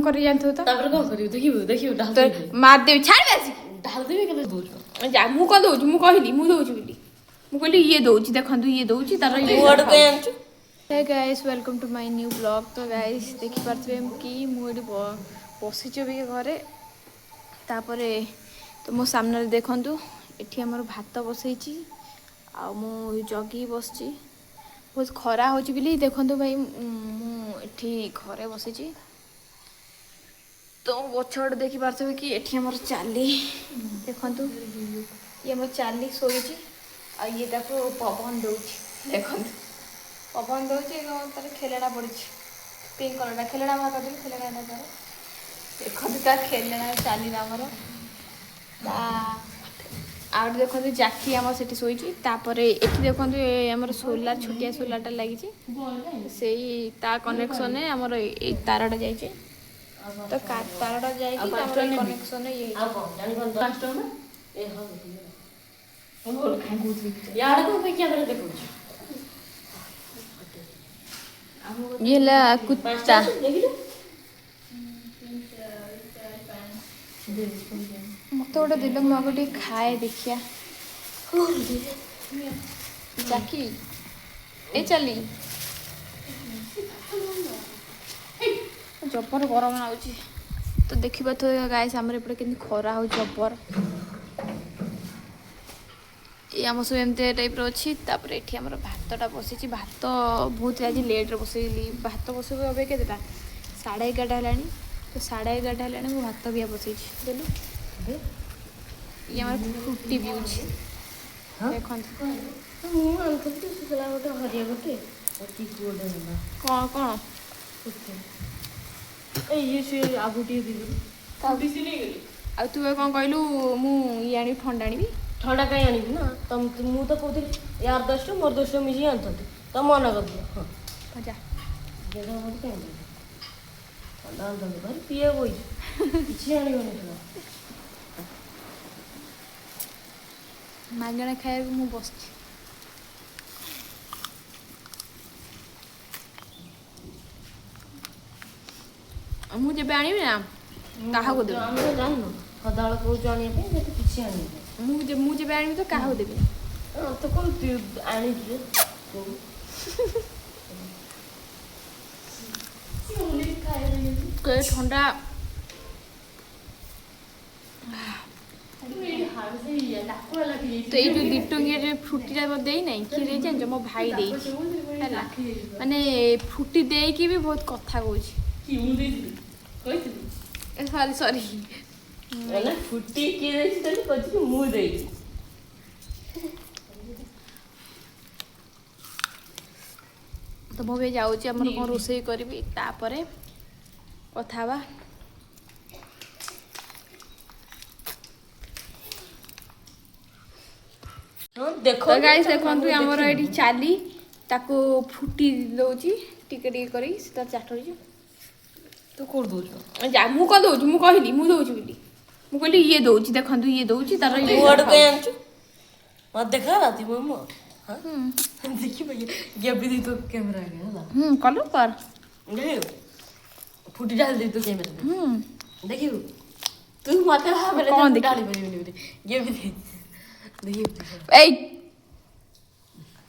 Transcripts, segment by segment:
कर जानथो तो तापर कोन करियो देखियो डाल तो मार दे छाड़ बेसी डाल देबे केबे दोछ जा मु को दोछ मु कहली मु दोछ बिली मु कहली ये दोछ देखंतु ये दोछ तार ये मुआड के आंचु hey guys welcome to my new blog. तो गाइस देखि पारथबे कि मु एडी बसिछ भी घरे तापरे तो मो सामने देखंतु एठी हमर भात बसैछि आ मु जगी बसछि बहुत खरा होछि बिली देखंतु भाई मु एठी घरे बसिछि तो गछड़ देखि पारथबे कि एठी हमर चाली देखंतु ये हमर चाली सोइछि आ ये ताको पवन दउछि देखंतु पवन दउछि तार खेलड़ा पड़िछि पिंक कलर खेलड़ा बाहर कर खेलड़ा ना तार देखंतु तार खेलड़ा चाली नामर ता आउट देखो जाकी आम से शोची एटी देखो आम सोलार छोटिया सोलारटा लगी से कनेक्शन आमर तारटा जाइए तो तारटा जाइए कनेक्शन ये कुत्ता मत गोटे दिल मुझे खाए देखिया जाकी ए चली जबर गरम लाଗୁଛି तो देखिबा तो गाइस हमर एपटे केनी खरा हो जबर ये आम सब एमते टाइप रो अछि तापर एठी हमर भातटा बसिछि भात बहुत आज लेट रे बसैली भात बसबे अबे केतेटा 11:30 हलानी तो 11:30 हलानी मु भात बिया बसैछि देलु ये हमारे फ्रूटी भी अच्छी देखो मु आनथि सुला गोटे हरिया गोटे अति कोडे ना कौन कौन ए ये से आगुटी दिलु फ्रूटी से नहीं गली आ तू कौन कहलु मु ये आनी ठंडा आनी ठंडा कहीं आनी ना तुम मु तो कहथि यार 10 मोर 10 मिजी आनथि तुम मना कर दियो हां जा जेदा मत कहीं ठंडा आनथि भाई पिए होई किछि आनी होनी मागणा खाए मु बस मु जब आनी ना कहा को देबे हम जान सदाळ को जानी पे जे किछि आनी मु जब आनी तो कहा को देबे तो कोन आनी जे के ठंडा तो ये जो दिटोंगे जो फ्रूटी दे ना कि जान मो भाई दे माने फ्रूटी दे कि भी बहुत कथा कहूँ सॉरी सॉरी फ्रूटी कि कहछि मु दे तो मो भी जाऊँ आम कौन रोषे करी तापर कथा बा देखो तो गाइस देखंतु हमर एठी चाली ताको फुटी दउची टिके टिके करी सेता चाटरी तो कोड दोछ जा मु को दउची मु कहली मु दउची बिली मु कहली ये दउची देखंतु ये दउची तार ये मुआड के आंचु मत देखा राती मम्मा हां देखि भैया ये भी दी तो कैमरा आ गया कलो पर देखियो फुटी डाल दी तो कैमरा देखियो तू मत मेरे डाली बनी ये भी देखियो ए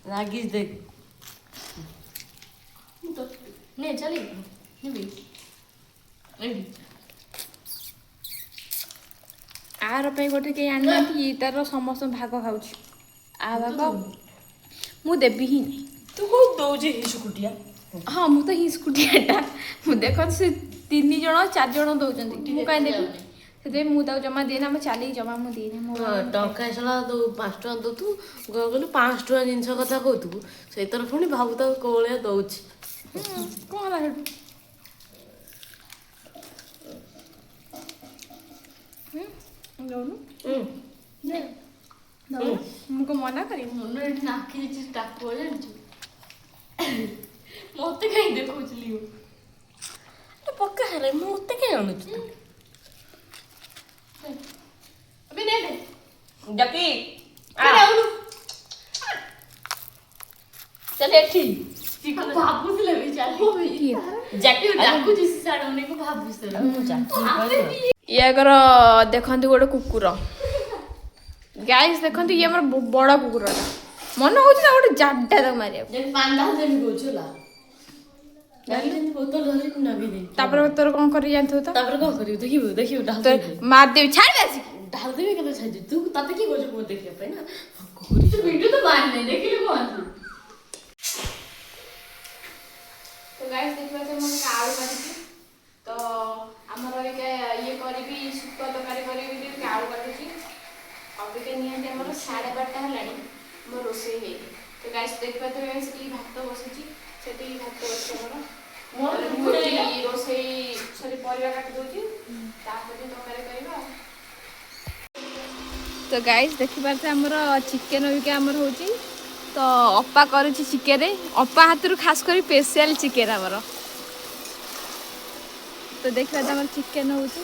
लागिस देख तो ने चली ने भी रेडी आर पे गोटे के आनी थी तार समस्त भाग खाऊची आ भाग मु देबी ही नहीं तू को दोजे ही स्कूटिया हाँ मु तो ही स्कूटियाटा मु देखो से 3 जण 4 जण दउचंती मु काई देबी से मु ताऊ जमा देना हम चाली जमा मु देने मु टंका सला तो 5 टका दो तू गगल 5 टका जिंस कथा कहतु से तर पुनी भाबु ता कोळिया दउची कोन ला हेडु ने मुझको मना करी मन एठी नाखी जे टाको जानछु मते कहीं देखौचलियो तो पक्का है मते कहीं आनुछु अबे दे दे जकी आ चल एठी ଚିକୁ ଭାବୁଥିଲେ ବି କିଏ ଜାକି ଡାକୁଛି ସାଡ ଉନେକୁ ଭାବୁଥିଲେ ମୁଁ ଜାକି ୟାଙ୍କର ଦେଖନ୍ତୁ ଗୋଟେ କୁକୁର ଗାଇସ୍ ଦେଖନ୍ତୁ ଇଏ ଆମର ବଡ଼ କୁକୁରଟା ମନେ ହଉଛି ନା ଗୋଟେ ଜାଡା ତାକୁ ମାରିବାକୁ ଯେମିତି ପାଣ୍ଡା ଯେମିତି କହୁଛୁ ହେଲା ଯେମିତି ବୋତଲ ଧରିକି ନଗେଇ ତାପରେ ତୋର କ'ଣ କରି ଜାଣିଥିବୁ ତ ତାପରେ କ'ଣ କରିବୁ ଦେଖିବୁ ଦେଖିବୁ ମାରିଦେବି ଛାଡ଼ି ଆସିକି ଢାଲ ଦେବି କେତେ ଛାଡି ତୁ ତତେ କିଏ କହୁଛୁ ମୁଁ ଦେଖିବା ପାଇଁ ନା ତୁ ଭିଡ଼ିଓ ତ ବାହାରି ନାହିଁ ଦେଖିଲେ କ'ଣ ତ ଗାଇସ୍ ଦେଖିବା ମୁଁ ଆଳୁ କାଟିଛି ତ ଆମର ଏଇଟା ଇଏ କରିବି ଶୁଖୁଆ ତରକାରୀ କରିବି ବୋଲି ଆଳୁ କାଟୁଛି ଅବିକା ନିହାତି ଆମର 12:30 ହେଲାଣି ମୋ ରୋଷେଇ ହେଇନି ତ ଗାଇସ୍ ଦେଖିପାରୁଥିବେ ସେଠି ଭାତ ବସିଛି ସେଠି ଭାତ ବସିଛି ଆମର ମୁଁ ଏଠି ରୋଷେଇ ସରି ପରିବା କାଟି ଦେଉଛି ତାପରେ ତରକାରୀ କରିବା ତ ଗାଇସ୍ ଦେଖିପାରୁଥିବେ ଆମର ଚିକେନ୍ ଅବିକା ଆମର ହେଉଛି ତ ଅପା କରୁଛି ଚିକେନ୍ ଅପା ହାତରୁ ଖାସ୍ କରି ସ୍ପେଶାଲ୍ ଚିକେନ୍ ଆମର ତ ଦେଖିବା ଆମର ଚିକେନ୍ ହେଉଛି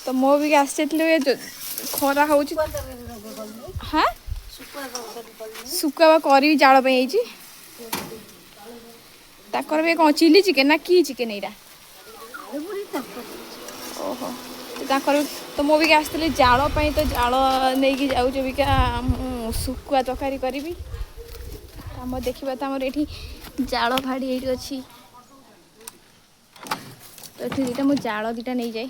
ତ ମୋ ବି ଆସିଥିଲେ ଖରା ହେଉଛି ହଁ ଶୁଖୁଆ କରିବି ଜାଳ ପାଇଁ ହେଇଛି ତାଙ୍କର ବି କ'ଣ ଚିଲି ଚିକେନ୍ ନା କି ଚିକେନ୍ ଏଇଟା ଓହୋ ତାଙ୍କର ତ ମୋ ବି ଆସିଥିଲେ ଜାଳ ପାଇଁ ତ ଜାଳ ନେଇକି ଯାଉଛି ଅବିକା ମୁଁ ଶୁଖୁଆ ତରକାରୀ କରିବି ଆମର ଦେଖିବା ତ ଆମର ଏଠି ଜାଳ ଭାଡ଼ି ଏଇଠି ଅଛି ତ ଏଠି ଦୁଇଟା ମୁଁ ଜାଳ ଦୁଇଟା ନେଇଯାଏ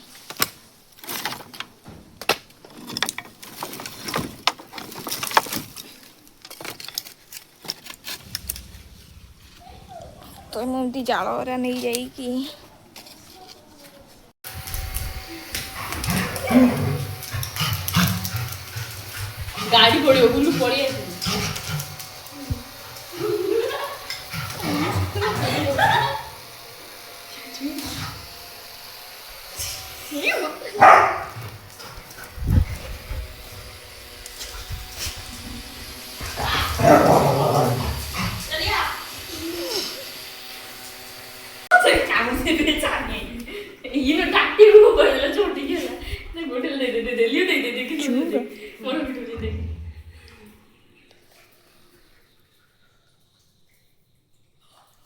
ତ ମୁଁ ଏମିତି ଜାଳରା ନେଇଯାଇକି ଗାଡ଼ି ପଡ଼ିବ ବୁଲୁ ପଳେଇ ଆସିବୁ ये टाटी को बोलला छोटी के नहीं बोतल दे दे लियो दे दे कि दे मोर वीडियो दे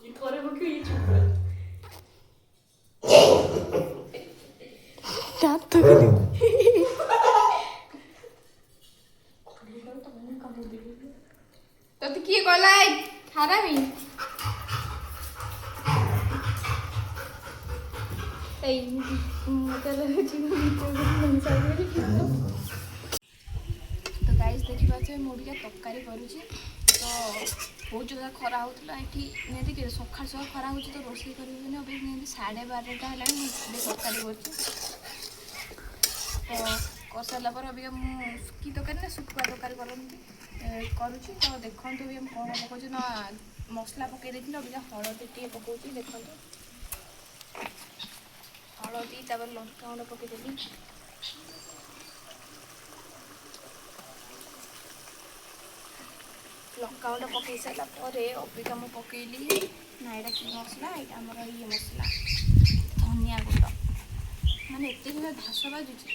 ये थोड़े वो क्यों ये चुप दांत तो तो किए गलाई खारामी तो गाइस देखिए मुझे तरकारी करुँची तो बहुत जगह खरा होता ये निहती सका सका खरा हो तो रोषे कर अभी 12:30 है तरकारी कर सारा पर अभी कि तरकारी ना शुखुआ तरकारी करुँची तो देखो भी कौन पकाऊ ना मसला पकई देती अभी हलदी टे पकाऊँ देखो हलदी तापर लंका गुंड पकईदेली लंका गुंड पकई सारापर अबिका मुझे पकईली ना यहाँ कि मसला यहाँ आमर ये मसला धनिया गुंड माने एत जो घास बाजुची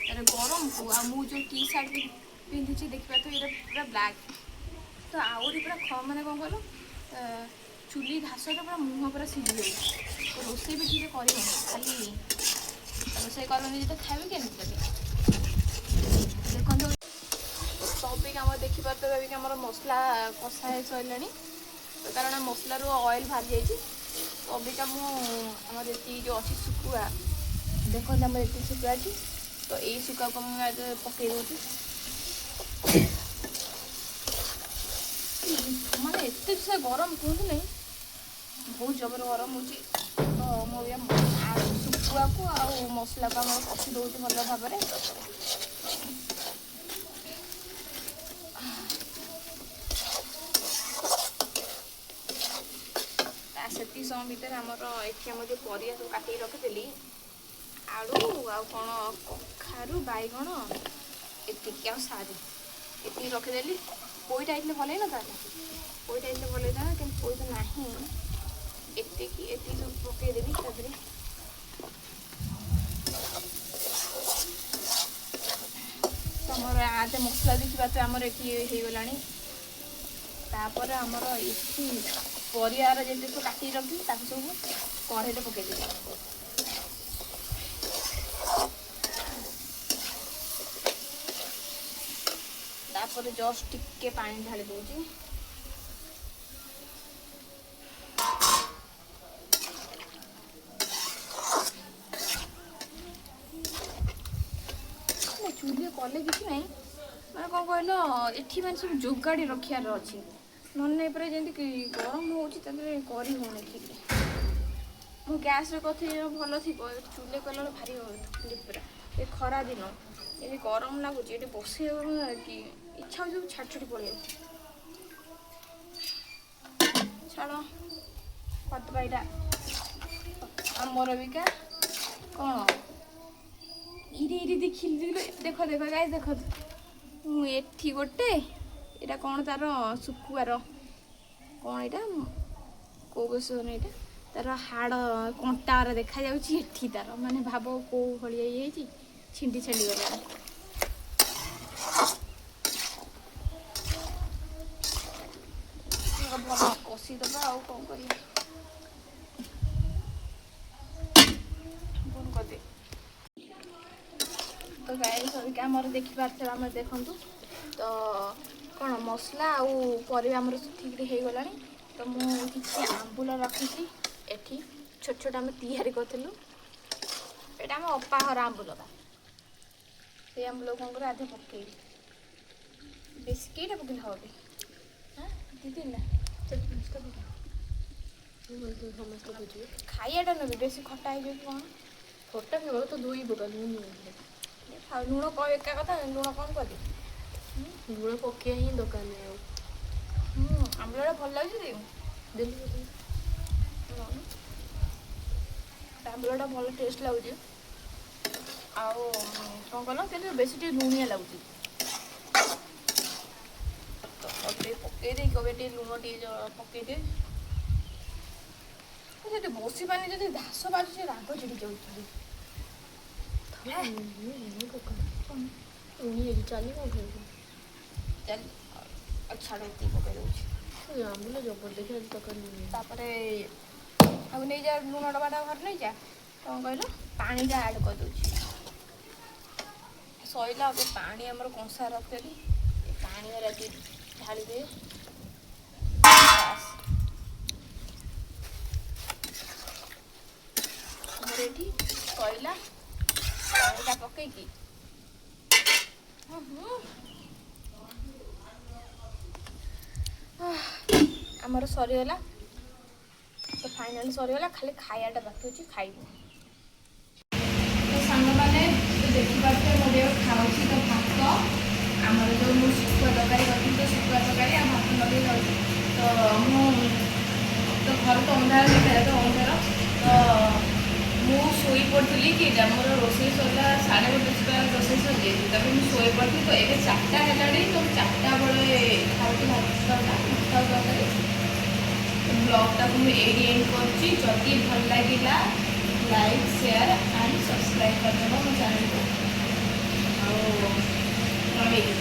तार गरम को जो टी सार्ट पिंधि देखा तो ये पूरा ब्लैक तो आहरी पूरा माने कौन कल चुली घास पूरा मुह पूरा सीझी जाए तो रोषे भी ठीक कर खाली रोषे कर खाए के देखो तो अबिक आम देखिपारे अबिक आम मसला कषा हो सारे तो कारण मसलू ऑयल बाहरी जाइए तो अबिका मुझे जो अच्छी शुखुआ देखो आम ये शुखुआ तो यही शुखुआ को मुझे पकई दूँ माने एत से गरम कहूँ नहीं बहुत जबर गरम हो तो मुझे शुखुआ को आ मसला को आम कषि दूँ भल भाव में से समय भितर आमर ये आम जो परिया सब काटिक रखिदेली आलू आ कौन कखारू बैगण एतिक आ सारी ये रखिदेली पोईटा आइले भल ना पोईटा आइले भल था कि पोई तो ना एतिक सब पकईदेली तादे तुम आते मसला देखा तो आमर ये हो गला ତାପରେ ଆମର ଏଠି ପରିବାର ଯେମିତି ସବୁ କାଟିକି ରଖିଥିଲି ତାକୁ ସବୁ କଢ଼େଇରେ ପକେଇଦେବି। ତାପରେ ଜଷ୍ଟ ଟିକେ ପାଣି ଢାଳି ଦଉଛି। ଚୁଲି କଲେ କିଛି ନାହିଁ, ମାନେ କ'ଣ କହିଲ ଏଠି ମାନେ ସବୁ ଯୋଗାଡ଼ି ରଖିବାର ଅଛି, ନହେଲେ ନାହିଁ ପୁରା ଯେମିତି ଗରମ ହେଉଛି ତା ଦେହରେ କରି ହେଉନି ଠିକ୍ରେ। ମୁଁ ଗ୍ୟାସ୍ରେ କରିଥିଲି ଭଲ ଥିବ, ଚୁଲି କଲାବେଳେ ଭାରି ତକଲିଫ ପୁରା। ଏ ଖରା ଦିନ ଏଠି ଗରମ ଲାଗୁଛି, ଏଠି ବସେଇ କି ଇଚ୍ଛା ହେଉଛି ସବୁ ଛାଡ଼ି ଛାଡ଼ି ପଳେଇବ। ଛାଡ଼ କରିଦେବା ଏଇଟା ଆମର ବିକା କ'ଣ ଇରି ଦେଖିଲି ଦେଖ ଗାଈ ଦେଖ, ମୁଁ ଏଠି ଗୋଟେ ଏଇଟା କ'ଣ ତାର ଶୁଖୁଆର କ'ଣ ଏଇଟା କେଉଁ ବେସନ ଏଇଟା ତାର ହାଡ଼ କଣ୍ଟାର ଦେଖାଯାଉଛି ଏଠି ତାର, ମାନେ ଭାବ କେଉଁ ଭଳିଆ ଇଏ ହେଇଛି, ଛିଣ୍ଡି ଛାଣ୍ଡି ଗଲାଣି। ଭଲ କଷିଦେବା ଆଉ କ'ଣ କରିବା, ବନ୍ଦ କରିଦେ। ତ ଗାଈ ସରିକା ଆମର ଦେଖିପାରୁଥିବା, ଆମର ଦେଖନ୍ତୁ ତ କ'ଣ ମସଲା ଆଉ ପରିବା ଆମର ଠିକ୍ରେ ହେଇଗଲାଣି। ତ ମୁଁ କିଛି ଆମ୍ବୁଲ ରଖିଛି ଏଠି, ଛୋଟ ଛୋଟ ଆମେ ତିଆରି କରିଥିଲୁ, ଏଇଟା ଆମ ଅପା ଘର ଆମ୍ବୁଲଟା। ସେଇ ଆମ୍ବୁଲ କ'ଣ କରି ଆଧେ ପକେଇବି, ବେଶୀ କେଇଟା ପକେଇଲେ ହେବ ବି, ହଁ 2-3 ନା ଖାଇବାଟା ନେବି, ବେଶୀ ଖଟା ହେଇଯିବ କ'ଣ, ଖଟା କେବଳ ତ 2 ପକା, ଲୁଣ କମ ଏକା କଥା, ଲୁଣ କମ କରିବି। ଲୁଣ ପକେଇବା ହିଁ ଦରକାର ନାହିଁ ଆଉ। ଆମ୍ବୁଲଟା ଭଲ ଲାଗୁଛି ଦେଲି ଆମ୍ବୁଲଟା ଭଲ ଟେଷ୍ଟ ଲାଗୁଛି, ଆଉ କ'ଣ କଲ କିନ୍ତୁ ବେଶୀ ଟିକେ ଲୁଣିଆ ଲାଗୁଛି। ତ ଟିକେ ପକେଇ ଦେଇ କହିବେ ଟିକେ ଲୁଣ ଟିକେ ପକେଇଦିଏ। ସେଠି ବସି ପାନି ଯଦି ଘାସ ବାଜୁଛି ରାଗ ଚିଡ଼ି ଯାଉଛି। ଚାଲି ଛାଡ଼ ଏତିକି ପକେଇ ଦେଉଛି। ଆମ୍ବୁଲ ଜବର ଦେଖିବା ଦରକାର ନାହିଁ। ତାପରେ ଆଉ ନେଇଯା ଲୁଣ ଡବାଟା ଘରେ ନେଇଯା, କ'ଣ କହିଲ ପାଣିଟା ଆଡ଼୍ କରିଦେଉଛି। ସଇଲା ଆଉ ପାଣି ଆମର କଂସା ରଖିଦେଲି, ଏ ପାଣି ରାତି ଢାଳିଦିଏ। ଆମର ଏଠି ସଇଲା ପାଣିଟା ପକେଇକି ଆମର ସରିଗଲା। ତ ଫାଇନାଲି ସରିଗଲା, ଖାଲି ଖାଇବାଟା ବାକି ଅଛି, ଖାଇବୁ। ତ ସାଙ୍ଗମାନେ ଦେଖିପାରୁଥିବେ ମୁଁ ଏବେ ଖାଉଛି ତ ଭାତ, ଆମର ଯେଉଁ ମୁଁ ଶୁଖୁଆ ତରକାରୀ କରିଥିଲି, ତ ଶୁଖୁଆ ତରକାରୀ ଆଉ ଭାତ ଲଗେଇ ଯାଉଛି। ତ ମୁଁ ତ ଘର ତ ଅନ୍ଧାର ଦେଖାଯାଏ, ତ ଅନ୍ଧାର, ତ ମୁଁ ଶୋଇପଡ଼ିଥିଲି କି ମୋର ରୋଷେଇ ସରିଲା 1:30 ସୁଦ୍ଧା ରୋଷେଇ ସରିଯାଇଛି। ତାପରେ ମୁଁ ଶୋଇପଡ଼ିଥିଲି, ତ ଏବେ 4ଟା ହେଲାଣି, ତ 4ଟା ବେଳେ ଖାଉଛି ଭାତ ତରକାରୀ। ବ୍ଲଗ୍ଟାକୁ ମୁଁ ଏଇଠି ଏଣ୍ଡ କରୁଛି। ଯଦି ଭଲ ଲାଗିଲା ଲାଇକ୍ ସେୟାର ଆଣ୍ଡ ସବସ୍କ୍ରାଇବ୍ କରିଦେବ ମୋ ଚ୍ୟାନେଲକୁ। ଆଉ ରହିଲି।